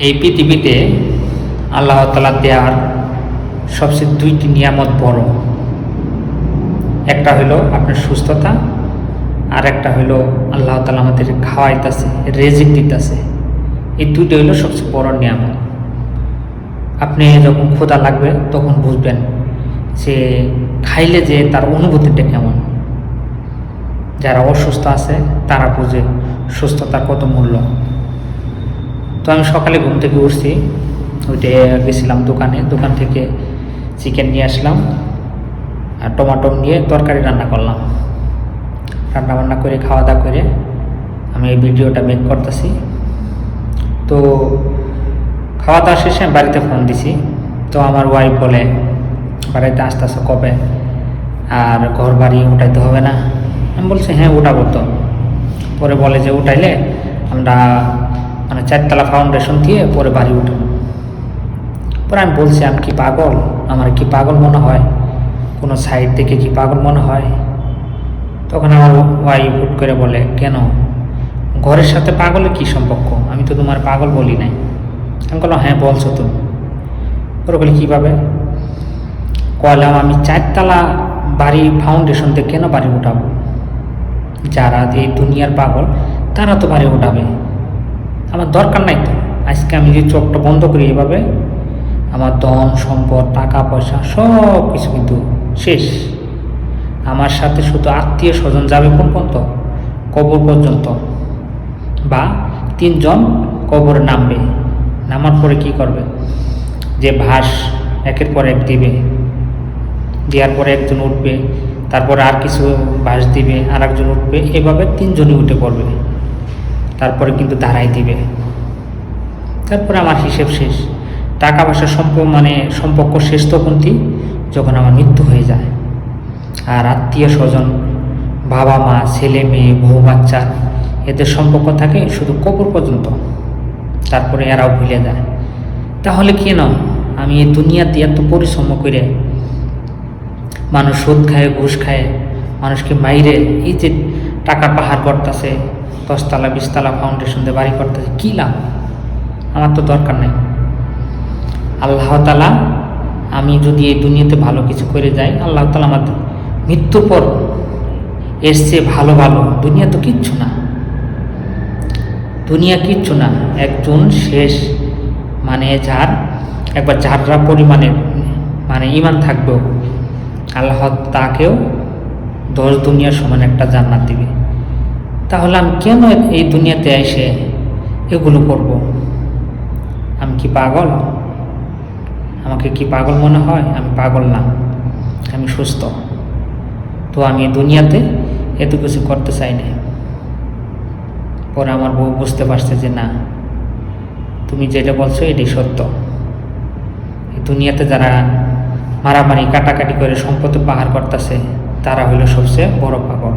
এই পৃথিবীতে আল্লাহ তাআলা দেওয়ার সবচেয়ে দুইটি নিয়ামত বড়। একটা হলো আপনার সুস্থতা, আর একটা হলো আল্লাহ তাআলা আমাদের খাওয়াইতেছে, রিজিক দিতেছে। এই দুইটা হলো সবচেয়ে বড় নিয়ামত। আপনি যখন ক্ষুধা লাগবে তখন বুঝবেন যে খাইলে যে তার অনুভূতিটা কেমন। যারা অসুস্থ আছে তারা বুঝে সুস্থতার কত মূল্য। তো আমি সকালে ঘুম থেকে উঠছি, ওইটা গেছিলাম দোকান থেকে চিকেন নিয়ে আসলাম আর টমাটো নিয়ে তরকারি রান্না করলাম। রান্না করে খাওয়া দাওয়া করে আমি এই ভিডিওটা মেক করতেছি। তো খাওয়া দাওয়া শেষে আমি বাড়িতে ফোন দিছি। তো আমার ওয়াইফ বলে, বাড়িতে আসতে আসতে কবে, আর ঘর বাড়ি উঠাইতে হবে না? আমি বলছি হ্যাঁ উঠাবো তো। পরে বলে যে উঠাইলে আমরা মানে 4 তলা ফাউন্ডেশন দিয়ে পরে বাড়ি উঠাবো। পরে আমি বলছি আমি কি পাগল? আমার কি পাগল মনে হয়? কোনো সাইড থেকে কি পাগল মনে হয়? তখন আমার ওয়াইফ হুট করে বলে, কেন, ঘরের সাথে পাগলের কি সম্পর্ক? আমি তো তোমার পাগল বলি নাই। আমি বললাম হ্যাঁ বলছো তুমি। ওরা বলে কীভাবে? কইলাম আমি 4 তলা বাড়ি ফাউন্ডেশন দিয়ে কেন বাড়ি উঠাবো? যারা এই দুনিয়ার পাগল তারা তো বাড়ি উঠাবে, আমার দরকার নাই তো। আজকে আমি যে চোখটা বন্ধ করি এভাবে, আমার ধন সম্পদ টাকা পয়সা সব কিছু কিন্তু শেষ। আমার সাথে শুধু আত্মীয় স্বজন যাবে কোন পর্যন্ত? কবর পর্যন্ত। বা 3 জন কবরে নামবে, নামার পরে কি করবে? যে ভাস একের পর এক দিবে, দেওয়ার পরে একজন উঠবে, তারপরে আর কিছু ভাস দিবে, আর একজন উঠবে, এভাবে 3 জনই উঠে পড়বে। তারপরে কিন্তু দাঁড়াই দিবে। তারপরে আমার হিসেব শেষ। টাকা পয়সা সম্পর্ক শেষ তখনই যখন আমার মৃত্যু হয়ে যায়। আর আত্মীয় স্বজন, বাবা মা, ছেলে মেয়ে, বউ বাচ্চা, এদের সম্পর্ক থাকে শুধু কবর পর্যন্ত। তারপরে এরাও ভুলে যায়। তাহলে কেন আমি এই দুনিয়াতে এত পরিশ্রম করে মানুষ সুদ খায়, ঘুষ খায়, মানুষকে মাইরে এই যে টাকা পাহাড় করতেছে, 10 তলা 20 তলা ফাউন্ডেশন দিয়ে বাড়ি করতেছে, কী লাভ? আমার তো দরকার নেই। আল্লাহ তাআলা আমি যদি এই দুনিয়াতে ভালো কিছু করে যাই, আল্লাহ তাআলা আমার মৃত্যুর পর এসছে ভালো ভালো। দুনিয়া তো কিচ্ছু না, দুনিয়া কিচ্ছু না। একজন শেষ মানে যার একবার যাররা পরিমাণের মানে ইমান থাকবে, আল্লাহ তাকেও 10 দুনিয়ার সমান একটা জান্নাত দিবে। তাহলে আমি কেন এই দুনিয়াতে এসে এগুলো করব? আমি কি পাগল? আমাকে কি পাগল মনে হয়? আমি পাগল না, আমি সুস্থ। তো আমি দুনিয়াতে এত কিছু করতে চাই না। পরে আমার বউ বুঝতে পারছে যে না, তুমি যেটা বলছো এটাই সত্য। এই দুনিয়াতে যারা মারামারি কাটাকাটি করে সম্পত্তি পাহাড় করতেছে তারা হলো সবচেয়ে বড় পাগল।